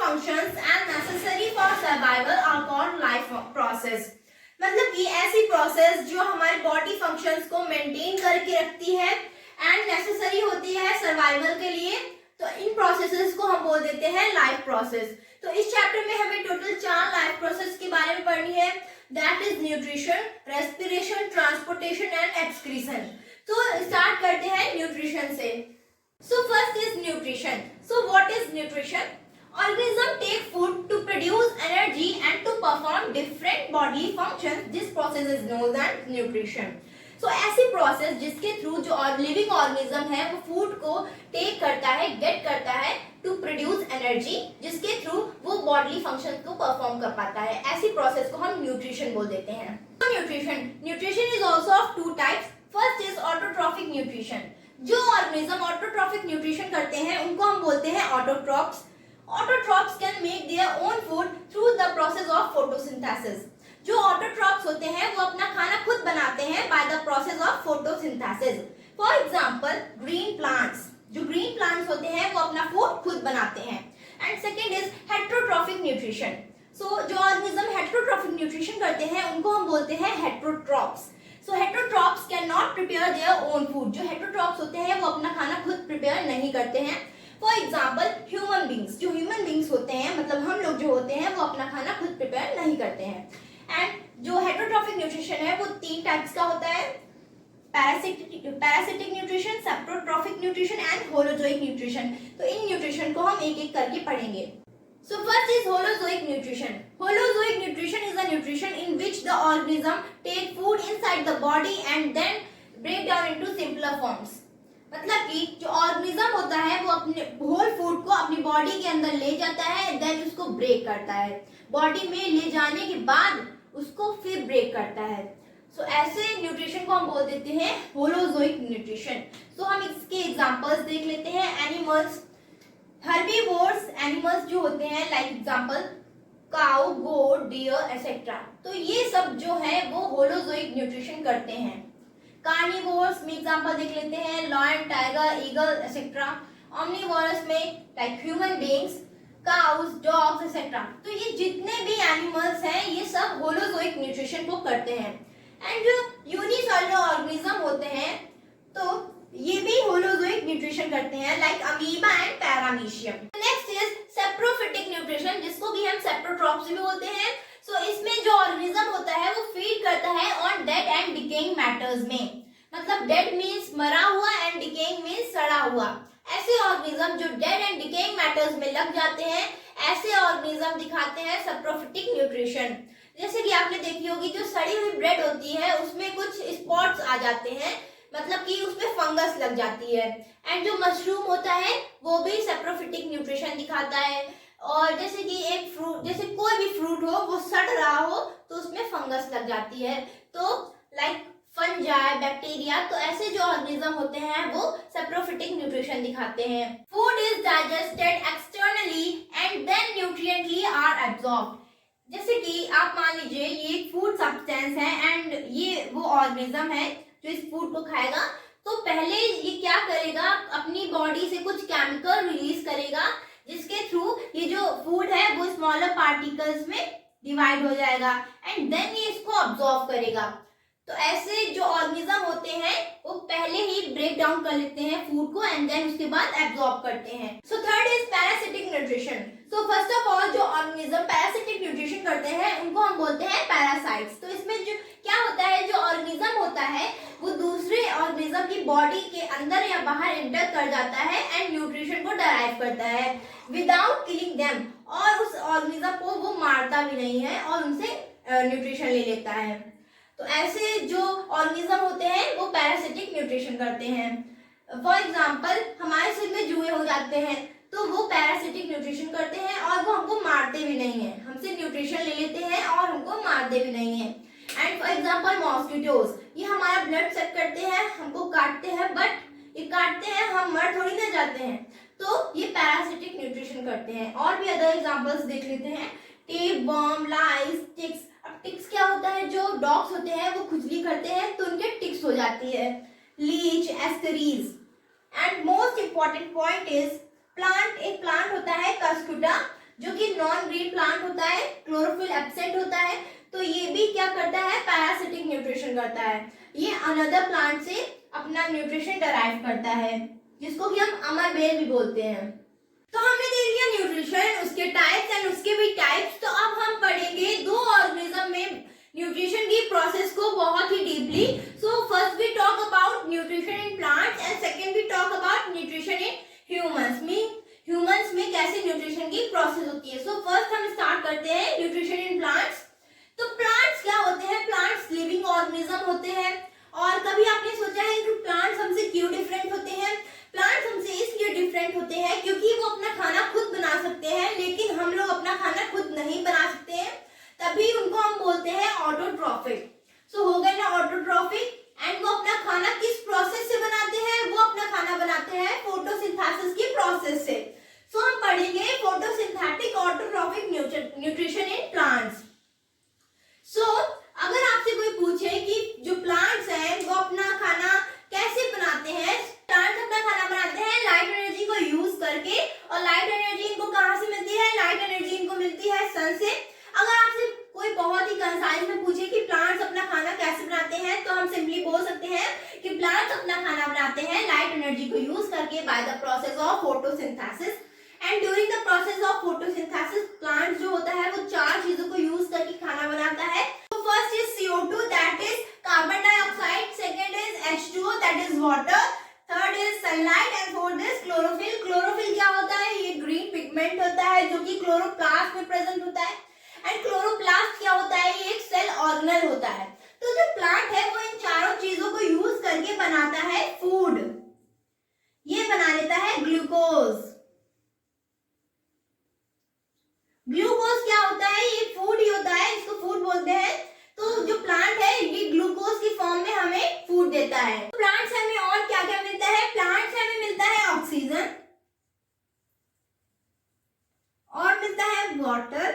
functions and necessary for survival are called life process. मतलब कि ऐसी प्रोसेस जो हमारे बॉडी फंक्शंस को मेंटेन करके रखती है एंड नेसेसरी होती है सर्वाइवल के लिए, तो इन प्रोसेसेस को हम बोल देते हैं लाइफ प्रोसेस। तो इस चैप्टर में हमें टोटल 4 लाइफ प्रोसेस के बारे में पढ़नी है, that is nutrition, respiration, transportation and excretion. तो स्टार्ट करते हैं न्यूट्रिशन से। सो first is nutrition. So what is nutrition? Organism take food to produce energy and to perform different bodily functions. This process is known as nutrition. So ऐसी process जिसके through जो living organism है वो food को take करता है, gate करता है टू प्रोड्यूस एनर्जी, जिसके थ्रू वो बॉडली फंक्शन को परफॉर्म कर पाता है, ऐसी प्रोसेस को हम न्यूट्रिशन बोल देते हैं। Nutrition is also of 2 types. First is autotrophic nutrition. जो ऑर्गेनिज्म ऑटोट्रॉफिक न्यूट्रिशन करते हैं उनको हम बोलते हैं autotrophs. Autotrophs can make their own food through the process of photosynthesis. जो ऑटोट्रॉप्स होते हैं वो अपना खाना खुद बनाते हैं by the process of photosynthesis. For example, green plants. जो green plants होते हैं वो अपना फूड खुद बनाते हैं. And second is heterotrophic nutrition. So जो ऑर्गेनिज्म heterotrophic nutrition करते हैं उनको हम बोलते हैं heterotrophs. So heterotrophs cannot prepare their own food. जो heterotrophs होते हैं वो अपना खाना खुद प्रिपेयर नहीं करते हैं। फॉर एग्जाम्पल ह्यूमन बींग्स, जो ह्यूमन बींग्स होते हैं मतलब हम लोग जो होते हैं वो अपना खाना खुद प्रिपेयर नहीं करते हैं। एंड जो हेटरोट्रॉफिक न्यूट्रिशन है वो 3 टाइप्स का होता है, parasitic nutrition, saprotrophic nutrition and holozoic nutrition. तो इन न्यूट्रिशन को हम एक एक करके पढ़ेंगे। So first is holozoic nutrition. Holozoic nutrition is a nutrition in which the organism take food inside the body and then break down into simpler forms. मतलब कि जो ऑर्गेनिज्म होता है वो अपने होल फूड को अपनी बॉडी के अंदर ले जाता है, देन उसको ब्रेक करता है, बॉडी में ले जाने के बाद उसको फिर ब्रेक करता है। सो ऐसे न्यूट्रिशन को हम बोल देते हैं होलोजोइक न्यूट्रिशन। सो हम इसके एग्जांपल्स देख लेते हैं। एनिमल्स, हर्बीवोर्स एनिमल्स जो होते हैं, लाइक एग्जांपल काउ, गोट, डियर एटसेट्रा, तो ये सब जो है वो होलोजोइक न्यूट्रिशन करते हैं। कार्निवोर्स में एग्जांपल देख लेते हैं, लायन, टाइगर, ईगल एटसेट्रा। ऑमनिवोरस में like human beings, cows, dogs etcetera. तो ये जितने भी एनिमल्स हैं ये सब होलोजोइक न्यूट्रिशन को करते हैं। एंड जो यूनिसेलुलर ऑर्गेनिज्म होते हैं तो ये भी होलोजोइक न्यूट्रिशन करते हैं, like amoeba and paramecium. Next is saprophytic nutrition, जिसको भी हम सेप्रोट्रॉप्स भी बोलते हैं। सो इसमें जो ऑर्गेनिज्म होता है वो फीड करता है on dead and decaying matters में। मतलब डेड मीन्स मरा हुआ एंड डिकेइंग मीन्स सड़ा हुआ। ऐसे ऑर्गेनिज्म जो डेड एंड डिकेइंग मैटर्स में लग जाते हैं, ऐसे ऑर्गेनिज्म दिखाते हैं सेप्रोफिटिक न्यूट्रिशन। जैसे कि आपने देखी होगी जो सड़ी हुई ब्रेड होती है उसमें कुछ स्पॉट्स आ जाते हैं, मतलब कि उसमें फंगस लग जाती है। एंड जो मशरूम होता है वो भी सेप्रोफिटिक न्यूट्रिशन दिखाता है। और जैसे कि एक फ्रूट, जैसे कोई भी फ्रूट हो वो सड़ रहा हो तो उसमें फंगस लग जाती है, तो लाइक फंजाई, बैक्टीरिया। तो ऐसे जो ऑर्गेनिज्म होते हैं वो सेप्रोफिटिक न्यूट्रिशन दिखाते हैं। Food is digested externally and then nutrients are absorbed. जैसे कि आप मान लीजिए ये एक फूड सब्सटेंस है एंड ये वो ऑर्गेनिज्म है जो इस फूड को खाएगा, तो पहले ये क्या करेगा, अपनी बॉडी से कुछ केमिकल रिलीज करेगा जिसके थ्रू ये जो फूड है वो स्मॉलर पार्टिकल्स में डिवाइड हो जाएगा एंड देन ये इसको ऑब्जॉर्व करेगा। तो ऐसे जो ऑर्गेनिज्म होते हैं वो पहले ही ब्रेक डाउन कर लेते हैं फूड को एंड देन उसके बाद एब्जॉर्ब करते हैं। So third is parasitic nutrition. So first of all जो ऑर्गेनिज्म पैरासिटिक न्यूट्रिशन करते हैं उनको हम बोलते हैं पैरासाइट्स। तो इसमें जो क्या होता है, जो ऑर्गेनिज्म होता है वो दूसरे ऑर्गेनिज्म की बॉडी के अंदर या बाहर एंटर कर जाता है एंड न्यूट्रिशन को डराइव करता है विदाउट किलिंग देम, और उस ऑर्गेनिज्म को वो मारता भी नहीं है और उनसे न्यूट्रिशन ले लेता है। तो ऐसे जो ऑर्गेनिज्म होते हैं वो पैरासिटिक न्यूट्रिशन करते हैं। फॉर एग्जाम्पल हमारे सिर में जुए हो जाते हैं तो वो पैरासिटिक न्यूट्रिशन करते हैं और वो हमको मारते भी नहीं है, हमसे न्यूट्रिशन ले लेते हैं और हमको मारते भी नहीं है। एंड फॉर एग्जाम्पल मॉस्किटोज, ये हमारा ब्लड चेक करते हैं, हमको काटते हैं, बट ये काटते हैं, हम मर थोड़ी ना जाते हैं, तो ये पैरासिटिक न्यूट्रिशन करते हैं। और भी अदर एग्जांपल्स देख लेते हैं, टेप वर्म, लाइस, टिक्स। अब टिक्स क्या होता है, जो डॉग्स होते हैं वो खुजली करते हैं तो उनके टिक्स हो जाती है। Leech, Ascaris. And most important point is plant. एक प्लांट होता है कस्कुटा जो कि करता है? पैरासिटिक न्यूट्रिशन करता है। ये अनदर प्लांट से अपना न्यूट्रिशन डराइव करता है, जिसको कि हम अमर बेल भी बोलते हैं। तो हमने देख लिया न्यूट्रिशन, उसके टाइप्स एंड उसके भी टाइप्स। तो अब हम पढ़ेंगे दो ऑर्गेनिज्म में न्यूट्रिशन की प्रोसेस को बहुत ही deeply. So first we talk about nutrition in plants and second we talk about nutrition in humans में कैसे न्यूट्रिशन की प्रोसेस होती है। सो फर्स्ट हम स्टार्ट करते हैं न्यूट्रिशन इन प्लांट्स। तो प्लांट्स क्या होते हैं? प्लांट्स लिविंग ऑर्गेनिज्म होते हैं। और कभी आपने सोचा है कि प्लांट्स हमसे क्यों डिफरेंट होते हैं? प्लांट्स हमसे इसलिए डिफरेंट होते हैं क्योंकि वो अपना खाना खुद बना सकते हैं, लेकिन हम लोग अपना खाना खुद नहीं बना सकते हैं, तभी उनको हम बोलते हैं ऑटोट्रॉफिक। सो हो गए ना ऑटोट्रॉफिक। एंड वो अपना खाना किस प्रोसेस से बनाते हैं? वो अपना खाना बनाते हैं फोटोसिंथेसिस की प्रोसेस से। सो हम पढ़ेंगे photosynthetic autotrophic nutrition in plants. So अगर आपसे कोई पूछे कि जो प्लांट्स हैं वो अपना खाना कैसे बनाते हैं, प्लांट्स अपना खाना बनाते हैं लाइट एनर्जी को यूज करके। और लाइट एनर्जी इनको कहाँ से मिलती है? लाइट एनर्जी इनको मिलती है सन से। अगर आपसे कोई बहुत ही कंसाइज में पूछे कि प्लांट्स अपना खाना कैसे बनाते हैं, तो हम सिंपली बोल सकते हैं कि प्लांट्स अपना खाना बनाते हैं लाइट एनर्जी को यूज करके by the process of photosynthesis. And during the process of photosynthesis plant जो होता है वो चार चीजों को यूज करके खाना बनाता है। तो first is CO2 that is carbon dioxide, second is H2O that is water, third is sunlight and fourth is chlorophyll. Chlorophyll क्या होता है? ये ग्रीन पिगमेंट होता है जो कि क्लोरोप्लास्ट में प्रेजेंट होता है। एंड क्लोरोप्लास्ट क्या होता है? ये एक सेल ऑर्गेनल होता है। तो जो प्लांट है वो इन चारों चीजों को यूज करके बनाता है फूड। ये बना लेता है ग्लूकोज। ग्लूकोज क्या होता है? ये फूड ही होता है, इसको फूड बोलते हैं। तो जो प्लांट है ये ग्लूकोज की फॉर्म में हमें फूड देता है। प्लांट से हमें और क्या क्या मिलता है? प्लांट से हमें मिलता है ऑक्सीजन और मिलता है वाटर।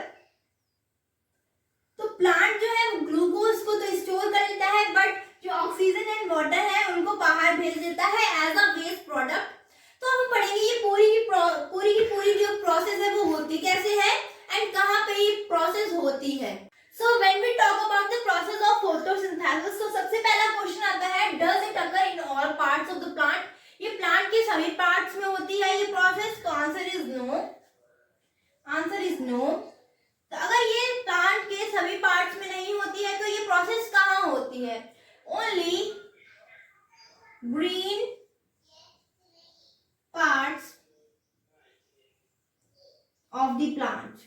तो प्लांट जो है ग्लूकोज को तो स्टोर कर लेता है, बट जो ऑक्सीजन एंड वाटर है उनको बाहर भेज देता है एज अ वेस्ट प्रोडक्ट। तो हम पढ़ेंगे ये पूरी जो प्रोसेस है वो होती कैसे है एंड कहाँ पे ये प्रोसेस होती है। So when we talk about the process of photosynthesis, तो सबसे पहला क्वेश्चन आता है does it occur in all parts of the plant? ये प्लांट के सभी पार्ट्स में होती है ये प्रोसेस? तो आंसर इज नो। तो अगर ये प्लांट के सभी पार्ट्स में नहीं होती है तो ये प्रोसेस कहाँ होती है? Only green parts of the plant.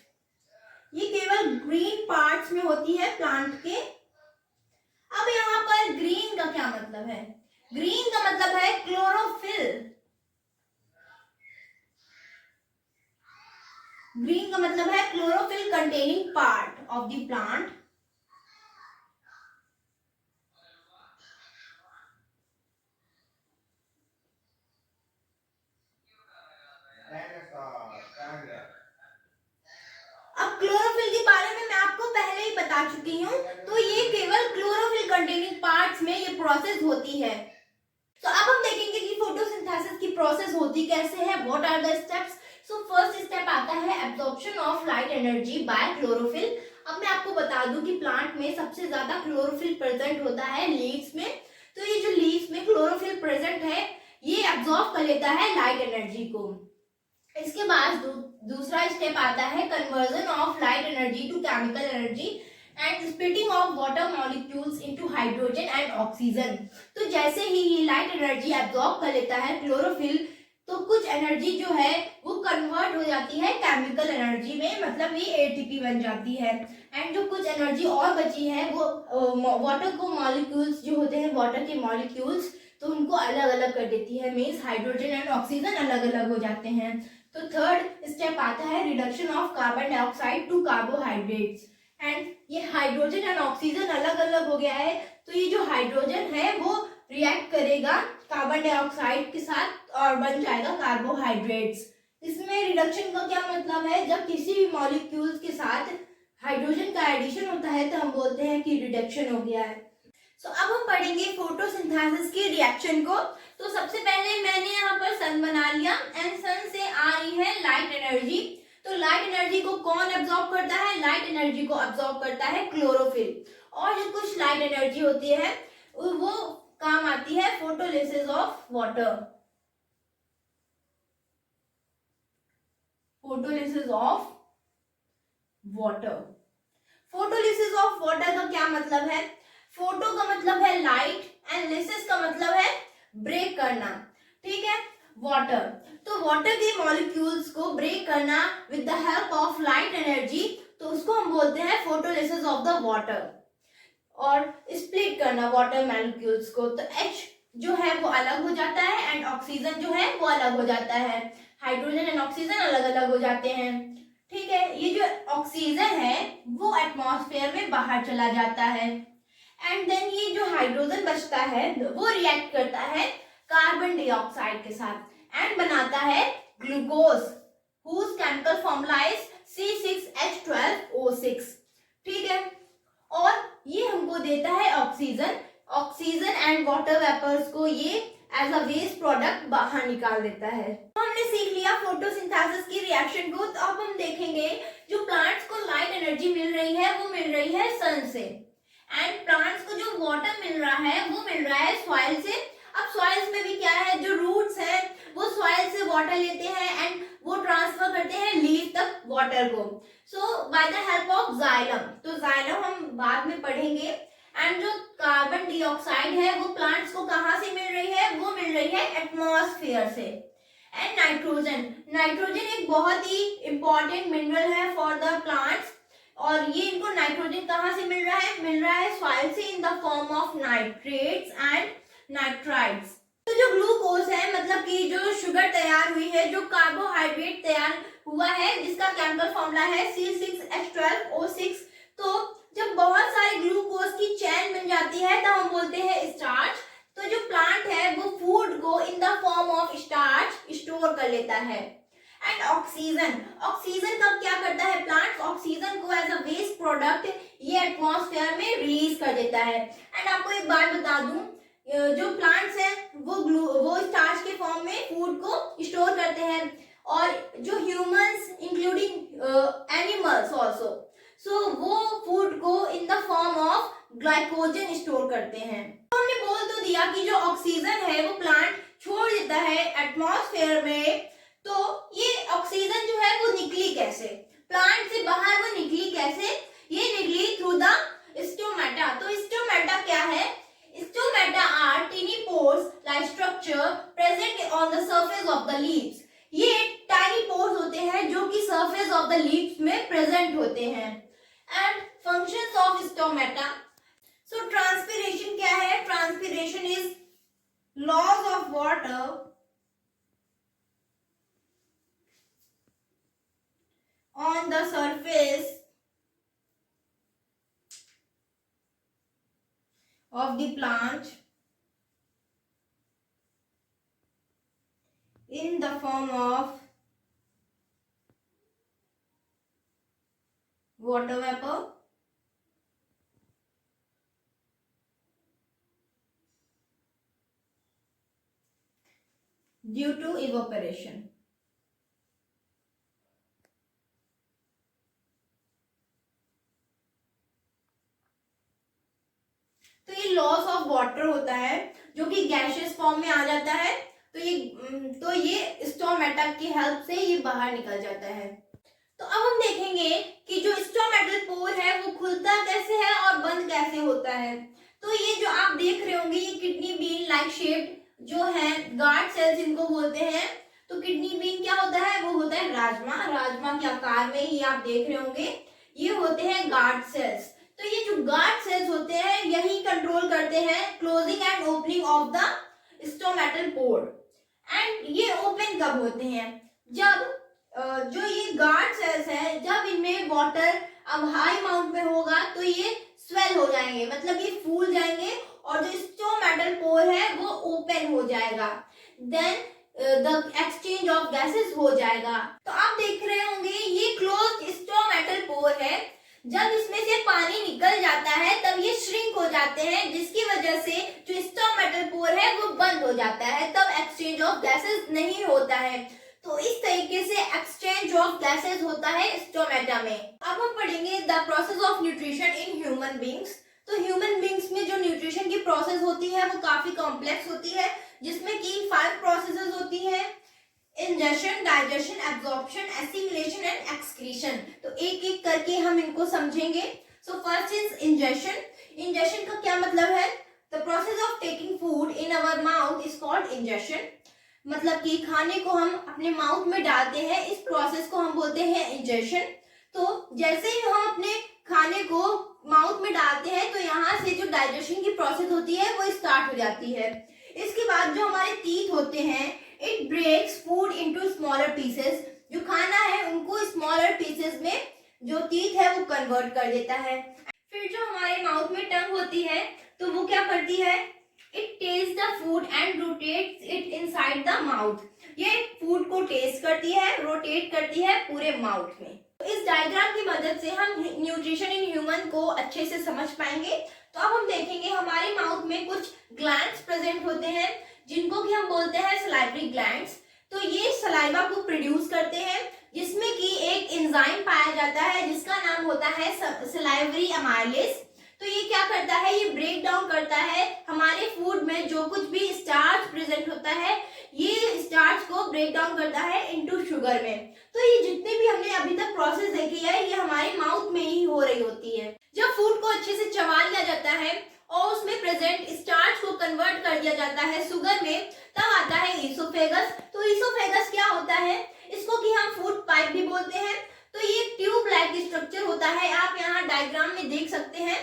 ये केवल ग्रीन पार्ट्स में होती है प्लांट के। अब यहाँ पर ग्रीन का क्या मतलब है? ग्रीन का मतलब है क्लोरोफिल। ग्रीन का मतलब है chlorophyll containing part of the plant. अब क्लोरोफिल के बारे में मैं आपको पहले ही बता चुकी हूँ, तो ये केवल क्लोरोफिल कंटेनिंग पार्ट्स में ये प्रोसेस होती है। तो अब हम देखेंगे कि फोटोसिंथेसिस की प्रोसेस होती कैसे है, what are the steps. So first step आता है absorption of light energy by chlorophyll. अब मैं आपको बता दूं कि प्लांट में सबसे ज्यादा क्लोरोफिल प्रेजेंट होता है लीव्स में। तो ये जो लीव्स में क्लोरोफिल प्रेजेंट है ये एब्जॉर्ब कर लेता है लाइट एनर्जी को। इसके बाद दूसरा स्टेप आता है conversion of light energy to chemical energy and splitting of water molecules into hydrogen and oxygen. तो जैसे ही ये लाइट एनर्जी एब्जॉर्ब कर लेता है क्लोरोफिल, तो कुछ एनर्जी जो है वो कन्वर्ट हो जाती है केमिकल एनर्जी में, मतलब ये ATP बन जाती है। एंड जो कुछ एनर्जी और बची है वो वाटर को मॉलिक्यूल्स जो होते हैं, वाटर के मॉलिक्यूल्स, तो उनको अलग अलग कर देती है। मीन्स हाइड्रोजन एंड ऑक्सीजन अलग अलग हो जाते हैं। तो थर्ड स्टेप आता है reduction of carbon dioxide to carbohydrates. And ये हाइड्रोजन एंड ऑक्सीजन अलग अलग हो गया है, तो ये जो हाइड्रोजन है वो रिएक्ट करेगा कार्बन डाइऑक्साइड के साथ और बन जाएगा कार्बोहाइड्रेट्स। इसमें रिडक्शन का क्या मतलब है? जब किसी भी मॉलिक्यूल्स के साथ हाइड्रोजन का एडिशन होता है तो हम बोलते हैं कि रिडक्शन हो गया है। सो अब हम पढ़ेंगे फोटोसिंथेसिस के रिएक्शन को। तो सबसे पहले मैंने यहाँ पर सन बना लिया एंड सन से आ रही है लाइट एनर्जी। तो लाइट एनर्जी को कौन एब्जॉर्ब करता है? लाइट एनर्जी को एब्जॉर्ब करता है क्लोरोफिल। और जो कुछ लाइट एनर्जी होती है वो काम आती है photolysis of water. Photolysis of water. Photolysis of water का क्या मतलब है? फोटो का मतलब है लाइट एंड लिसिस का मतलब है ब्रेक करना, ठीक है, वाटर। तो वाटर के मॉलिक्यूल्स को ब्रेक करना with the help of light energy, तो उसको हम बोलते हैं फोटोलिसिस ऑफ द वाटर। और स्प्लिट करना वाटर मॉलिक्यूल्स को, तो H जो है वो अलग हो जाता है एंड ऑक्सीजन जो है वो अलग हो जाता है, हाइड्रोजन एंड ऑक्सीजन अलग अलग हो जाते हैं, ठीक है। ये जो ऑक्सीजन है वो एटमॉस्फेयर में बाहर चला जाता है एंड देन ये जो हाइड्रोजन बचता है वो रिएक्ट करता है कार्बन डाइऑक्साइड के साथ एंड बनाता है glucose, whose chemical formula is C6H12O6, ठीक है। और ये हमको देता है oxygen. Oxygen and water vapours को ये एज अ वेस्ट प्रोडक्ट बाहर निकाल देता है। तो हमने सीख लिया फोटोसिंथेसिस की रिएक्शन को। तो अब हम देखेंगे जो प्लांट्स को लाइट एनर्जी मिल रही है वो मिल रही है सन से, एंड प्लांट्स को जो वाटर मिल रहा है वो मिल रहा है सॉइल से। अब सॉइल्स में भी क्या है, जो रूट्स हैं वो सॉइल से वाटर लेते हैं एंड वो ट्रांसफर करते हैं लीफ तक वाटर को, so by the help of xylem. तो जाइलम हम बाद में पढ़ेंगे। एंड जो कार्बन डाइऑक्साइड है वो प्लांट्स को कहाँ से मिल रही है, वो मिल रही है एटमॉस्फेयर से। एंड नाइट्रोजन, नाइट्रोजन एक बहुत ही इंपॉर्टेंट मिनरल है फॉर द प्लांट्स, और ये इनको नाइट्रोजन कहाँ से मिल रहा है, मिल रहा है सॉइल से in the form of nitrates and nitrides. तो जो ग्लूकोज है मतलब कि जो शुगर तैयार हुई है, जो कार्बोहाइड्रेट तैयार हुआ है जिसका केमिकल फॉर्मूला है C6H12O6, तो जब बहुत सारे ग्लूकोज की चेन बन जाती है तब हम बोलते हैं स्टार्च। तो जो प्लांट है वो फूड को in the form of starch store कर लेता है। एंड ऑक्सीजन, ऑक्सीजन कब क्या करता है प्लांट, ऑक्सीजन को एज अ वेस्ट प्रोडक्ट ये एटमॉस्फेयर में रिलीज कर देता है। एंड आपको एक बात बता दूं, जो प्लांट्स हैं वो स्टार्च के फॉर्म में फूड को स्टोर करते हैं, और जो ह्यूमंस इंक्लूडिंग एनिमल्स आल्सो, सो वो फूड को in the form of glycogen store करते हैं। तो हमने बोल तो दिया कि जो ऑक्सीजन है वो प्लांट छोड़ देता है एटमॉस्फेयर में, तो ये ऑक्सीजन जो है वो निकली कैसे, प्लांट से बाहर वो निकली कैसे, ये निकली थ्रू द स्टोमेटा। तो स्टोमेटा क्या है, stomata are tiny pores like structure present on the surface of the leaves. ये टाइनी पोर्स होते हैं जो कि सरफेस ऑफ द लीव्स में प्रेजेंट होते हैं। And functions of stomata, so transpiration क्या है, transpiration is loss of water on the surface of the plant in the form of water vapor due to evaporation। तो ये loss of water होता है जो कि गैसियस फॉर्म में आ जाता है, तो ये स्टोमेटा की हेल्प से ये बाहर निकल जाता है। तो अब हम देखेंगे कि जो स्टोमेटल पोर है वो खुलता कैसे है और बंद कैसे होता है। तो ये जो आप देख रहे होंगे ये किडनी बीन लाइक शेप्ड जो है गार्ड सेल्स इनको बोलते हैं। तो किडनी बीन क्या होता है, वो होता है राजमा, राजमा के आकार में ही आप देख रहे होंगे, ये होते हैं गार्ड सेल्स। तो ये जो गार्ड सेल्स होते हैं यही कंट्रोल करते हैं closing and opening of the stomatal pore. And ये ओपन कब होते हैं, जब जो ये गार्ड सेल्स है जब इनमें वाटर अब हाई अमाउंट में होगा तो ये स्वेल हो जाएंगे, मतलब ये फूल जाएंगे और जो स्टोमेटल पोर है वो ओपन हो जाएगा, then the exchange of gases हो जाएगा। तो आप देख रहे होंगे ये क्लोज्ड स्टोमेटल पोर है, जब इसमें से पानी निकल जाता है तब ये श्रिंक हो जाते हैं, जिसकी वजह से जो स्टोमेटल पोर है वो बंद हो जाता है, तब एक्सचेंज ऑफ गैसेस नहीं होता है। तो इस तरीके से एक्सचेंज ऑफ गैसेस होता है स्टोमेटा में। अब हम पढ़ेंगे the process of nutrition in human beings. तो ह्यूमन बींग्स में जो न्यूट्रिशन की प्रोसेस होती है वो काफी कॉम्प्लेक्स होती है, जिसमें कि 5 प्रोसेसेस होती है: ingestion, digestion, absorption, assimilation and excretion. तो एक एक करके हम इनको समझेंगे। सो फर्स्ट इज इंजेशन। इंजेशन का क्या मतलब है? The process of taking food in our mouth is called ingestion. मतलब कि खाने को हम अपने माउथ में डालते हैं, इस प्रोसेस को हम बोलते हैं इंजेशन। तो जैसे ही हम अपने खाने को माउथ में डालते हैं तो यहाँ से जो डाइजेशन की प्रोसेस होती है वो स्टार्ट हो जाती है। इसके बाद जो हमारे टीथ होते हैं, it breaks food into smaller pieces. जो खाना है उनको स्मॉलर पीसेस में जो टीथ है वो कन्वर्ट कर देता है। फिर जो हमारे माउथ में टंग होती है तो वो क्या करती है? It taste the food and rotates it inside the mouth. ये फूड को टेस्ट करती है, रोटेट करती है पूरे माउथ में। तो इस डायग्राम की मदद से हम न्यूट्रिशन इन ह्यूमन को अच्छे से समझ पाएंगे। तो अब हम देखेंगे हमारे माउथ में कुछ ग्लैंड्स प्रेजेंट होते हैं जिनको कि हम बोलते हैं सलाइवरी ग्लैंड्स। तो ये सलाइवा को प्रोड्यूस करते हैं, जिसमें कि एक एंजाइम पाया जाता है जिसका नाम होता है सलाइवरी अमाइलेज। तो ये क्या करता है? ये ब्रेक डाउन करता है हमारे फूड में जो कुछ भी स्टार्च प्रेजेंट होता है, ये स्टार्च को ब्रेक डाउन करता है इनटू शुगर में। तो ये जितने भी हमने अभी तक प्रोसेस देखी है ये हमारे माउथ में ही हो रही होती है। जब फूड को अच्छे से चबा लिया जाता है और उसमें प्रेजेंट स्टार्च को कन्वर्ट कर दिया जाता है शुगर में, तब आता है ईसोफेगस। तो ईसोफेगस क्या होता है? इसको कि हम फूड पाइप भी बोलते हैं। तो ये ट्यूब लाइक स्ट्रक्चर होता है, आप यहाँ डायग्राम में देख सकते हैं।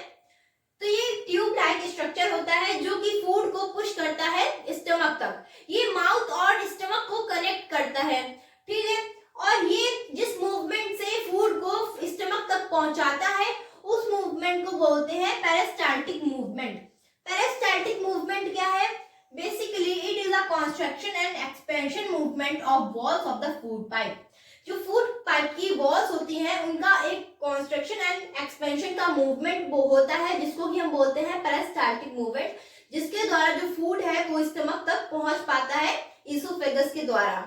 तो ये ट्यूब लाइक स्ट्रक्चर होता है जो कि फूड को पुश करता है स्टमक तक। ये माउथ और स्टमक को कनेक्ट करता है, ठीक है। और ये जिस मूवमेंट से फूड को स्टमक तक पहुंचाता है उस मूवमेंट को बोलते हैं पेरिस्टाल्टिक मूवमेंट। पेरिस्टाल्टिक मूवमेंट क्या है? Basically it is a construction and expansion movement of walls of the food pipe. जो फूड पाइप की वॉल्स होती हैं उनका एक कंस्ट्रक्शन एंड एक्सपेंशन का मूवमेंट वो होता है जिसको कि हम बोलते हैं पेरिस्टाल्टिक मूवमेंट, जिसके द्वारा जो फूड है वो स्टमक तक पहुंच पाता है ईसोफेगस के द्वारा।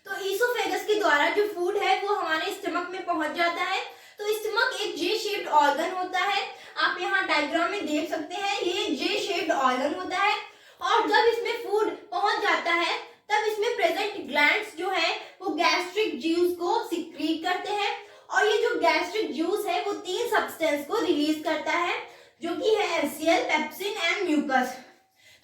तो ईसोफेगस के द्वारा जो फूड है वो हमारे स्टमक में पहुंच जाता है। तो स्टमक एक जे शेप्ड ऑर्गन होता है, आप यहाँ डायग्राम में देख सकते हैं। ये जे शेप्ड ऑर्गन होता है और जब इसमें फूड पहुंच जाता है तब इसमें प्रेजेंट ग्लैंड्स जो है वो गैस्ट्रिक जूस को सिक्रीट करते हैं और ये जो गैस्ट्रिक जूस है वो 3 सब्सटेंस को रिलीज करता है जो कि है एचसीएल, पेप्सिन एंड म्यूकस।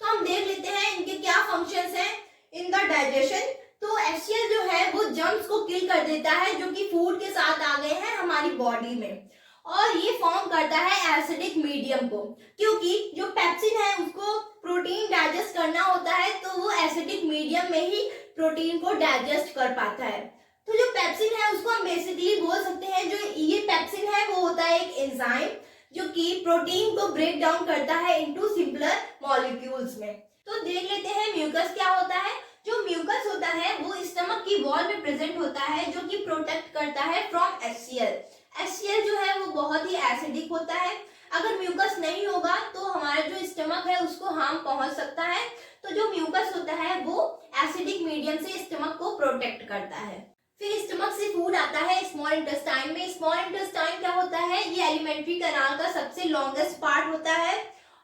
तो हम देख लेते हैं इनके क्या फंक्शंस हैं इन द डाइजेशन। तो एचसीएल जो है वो जर्म्स को किल कर देता है जो कि फूड के साथ आ गए हैं हमारी बॉडी में, और ये फॉर्म करता है एसिडिक मीडियम को, क्योंकि जो पेप्सिन है उसको प्रोटीन डाइजेस्ट करना होता है तो वो एसिडिक मीडियम में ही प्रोटीन को डाइजेस्ट कर पाता है। तो जो पेप्सिन है उसको हम बेसिकली बोल सकते हैं, जो ये पेप्सिन है वो होता है एक एंजाइम जो कि प्रोटीन को ब्रेक डाउन करता है इनटू सिंपलर मॉलिक्यूल्स में। तो देख लेते हैं म्यूकस क्या होता है। जो म्यूकस होता है वो स्टमक की वॉल में प्रेजेंट होता है जो कि प्रोटेक्ट करता है फ्रॉम एचसीएल। एचसीएल जो है वो बहुत ही एसिडिक होता है, अगर म्यूकस नहीं होगा तो हमारा जो स्टमक है उसको हार्म पहुंच सकता है। तो जो म्यूकस होता है वो एसिडिक मीडियम से स्टमक को प्रोटेक्ट करता है। फिर स्टमक से फूड आता है स्मॉल इंटेस्टाइन में। स्मॉल इंटेस्टाइन क्या होता है? ये एलिमेंट्री कैनाल का सबसे लॉन्गेस्ट पार्ट होता है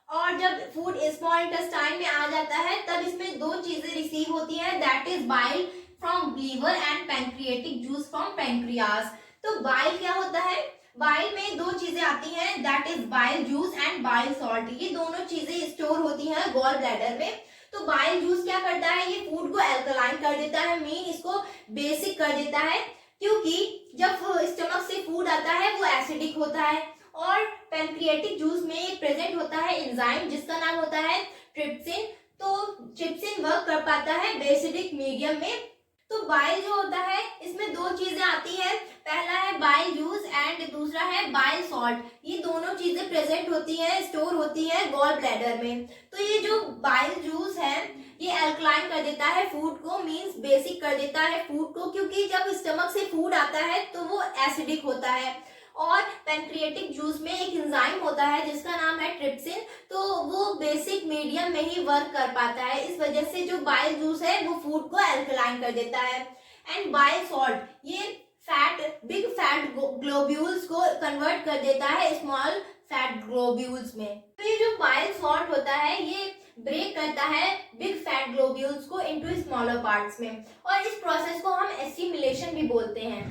और जब फूड स्मॉल इंटेस्टाइन में आ जाता है तब इसमें 2 चीजें रिसीव होती हैं, that is bile from liver and pancreatic juice from pancreas. तो बाइल क्या होता है? बाइल में 2 चीजें आती हैं, that is bile juice and bile salt. ये दोनों चीजें स्टोर होती हैं गॉल ब्लैडर में। तो बाइल जूस क्या करता है? ये फूड को एल्कलाइन कर देता है, मीन इसको बेसिक कर देता है, क्योंकि जब स्टमक से फूड आता है वो एसिडिक होता है। और पैंक्रियाटिक जूस में एक प्रेजेंट होता है एंजाइम जिसका नाम होता है ट्रिप्सिन। तो ट्रिप्सिन वर्क कर पाता है बेसिडिक मीडियम में। तो बाइल जो होता है इसमें 2 चीजें आती है, पहला है बाइल जूस एंड दूसरा है बाइल सॉल्ट। ये दोनों चीजें प्रेजेंट होती हैं, स्टोर होती है गॉल ब्लैडर में। तो ये जो बाइल जूस है ये एल्कलाइन कर देता है फूड को, मींस बेसिक कर देता है फूड को, क्योंकि जब स्टमक से फूड आता है तो वो एसिडिक होता है। और पैंक्रियाटिक जूस में एक एंजाइम होता है जिसका नाम है ट्रिप्सिन, तो वो बेसिक मीडियम में ही वर्क कर पाता है। इस वजह से जो बाइल जूस है वो फूड को एल्कलाइन कर देता है। एंड बाइल सॉल्ट ये बिग फैट ग्लोब्यूल्स को कन्वर्ट कर देता है स्मॉल फैट ग्लोब्यूल्स में। तो ये जो बाइल सॉल्ट होता है ये ब्रेक करता है बिग फैट ग्लोब्यूल्स को इनटू स्मॉलर पार्ट्स में, और इस प्रोसेस को हम एसिमिलेशन भी बोलते हैं।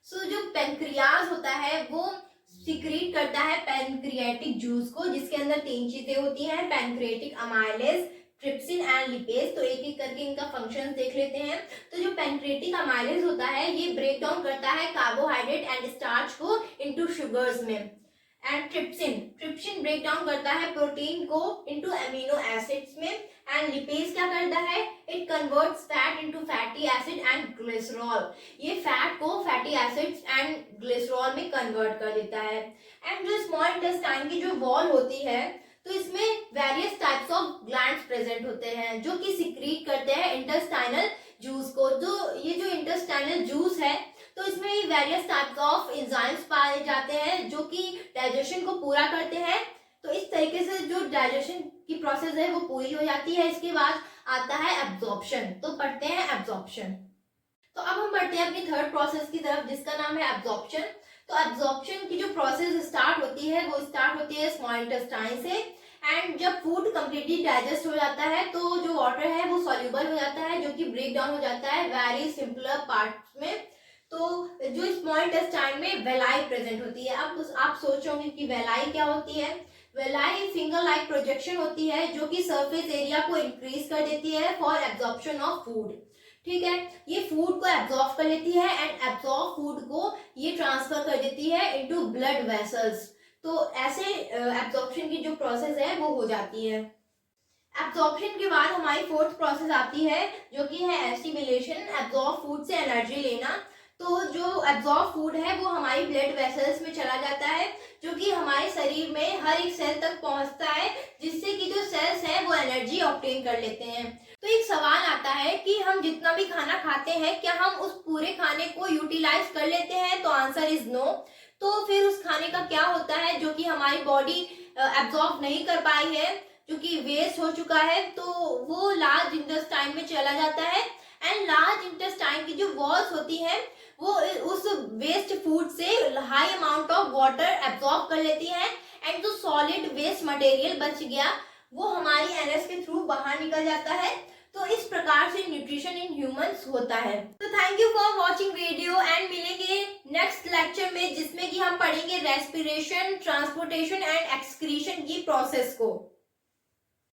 सो जो पेनक्रियाज होता है वो सिक्रीट करता है पैनक्रियाटिक जूस को, जिसके अंदर 3 चीजें होती हैं, pancreatic amylase, trypsin and lipase. तो एक एक करके इनका फंक्शंस देख लेते हैं। तो जो पैनक्रियाटिक अमाइलेज होता है ये ब्रेक डाउन करता है कार्बोहाइड्रेट एंड स्टार्च को इनटू शुगर्स में। एंड ट्रिप्सिन ब्रेक डाउन करता है प्रोटीन को इनटू अमीनो एसिड्स में। एंड लिपेज क्या करता है, it converts fat into fatty acid and glycerol, ये फैट को फैटी एसिड्स एंड ग्लिसरॉल में कन्वर्ट कर देता है। एंड जो स्मॉल इंटेस्टाइन की जो वॉल होती है तो इसमें various types of glands present होते हैं जो कि सिक्रीट करते हैं इंटेस्टाइनल जूस को। जो ये जो इंटेस्टाइनल जूस है तो इसमें वेरियस टाइप्स ऑफ एंजाइम्स पाए जाते हैं जो कि डाइजेशन को पूरा करते हैं। तो इस तरीके से जो डाइजेशन की प्रोसेस है वो पूरी हो जाती है। इसके बाद आता है एब्जॉर्प्शन। तो पढ़ते हैं एब्जॉर्प्शन। तो अब हम बढ़ते हैं अपनी थर्ड प्रोसेस की तरफ जिसका नाम है एब्जॉर्प्शन। तो एब्जॉर्प्शन की जो प्रोसेस स्टार्ट होती है वो स्टार्ट होती है स्मॉल इंटेस्टाइन से। एंड जब फूड कंप्लीटली डाइजेस्ट हो जाता है तो जो वाटर है वो सॉल्युबल हो जाता है जो कि ब्रेक डाउन हो जाता है वेरी सिंपलर पार्ट्स में। तो जो स्मॉल इंटेस्टाइन में वेलाई प्रेजेंट होती है। अब आप सोचोगे कि वेलाई क्या होती है। वेलाई फिंगर लाइक प्रोजेक्शन होती है जो कि सरफेस एरिया को इंक्रीज कर देती है फॉर एब्जॉर्प्शन ऑफ फूड। ठीक है, ये फूड को एब्जॉर्ब कर लेती है एंड एब्जॉर्ब फूड को ये ट्रांसफर कर देती है इनटू ब्लड वेसल्स। तो ऐसे एब्जॉर्प्शन की जो प्रोसेस है वो हो जाती है। एब्जॉर्प्शन के बाद हमारी फोर्थ प्रोसेस आती है जो कि है एसिमिलेशन, एब्जॉर्ब फूड से एनर्जी लेना। तो जो एब्जॉर्ब फूड है वो हमारी ब्लड वेसल्स में चला जाता है जो कि हमारे शरीर में हर एक सेल तक पहुंचता है जिससे कि जो सेल्स हैं वो एनर्जी ऑब्टेन कर लेते हैं। तो एक सवाल आता है कि हम जितना भी खाना खाते हैं क्या हम उस पूरे खाने को यूटिलाइज कर लेते हैं। तो आंसर इज नो। तो फिर उस खाने का क्या होता है जो कि हमारी बॉडी एब्जॉर्ब नहीं कर पाई है, जो कि वेस्ट हो चुका है, तो वो लार्ज इंटेस्टाइन में चला जाता है। एंड लार्ज इंटेस्टाइन की जो वॉल्स होती हैं वो उस वेस्ट फूड से high amount of water absorb कर लेती है एंड जो सॉलिड वेस्ट मटेरियल बच गया वो हमारी एनएस के थ्रू बाहर निकल जाता है। तो इस प्रकार से न्यूट्रिशन इन ह्यूमंस होता है। तो thank you for watching video and मिलेंगे नेक्स्ट लेक्चर में जिसमें कि हम पढ़ेंगे रेस्पिरेशन, ट्रांसपोर्टेशन एंड एक्सक्रीशन की प्रोसेस को।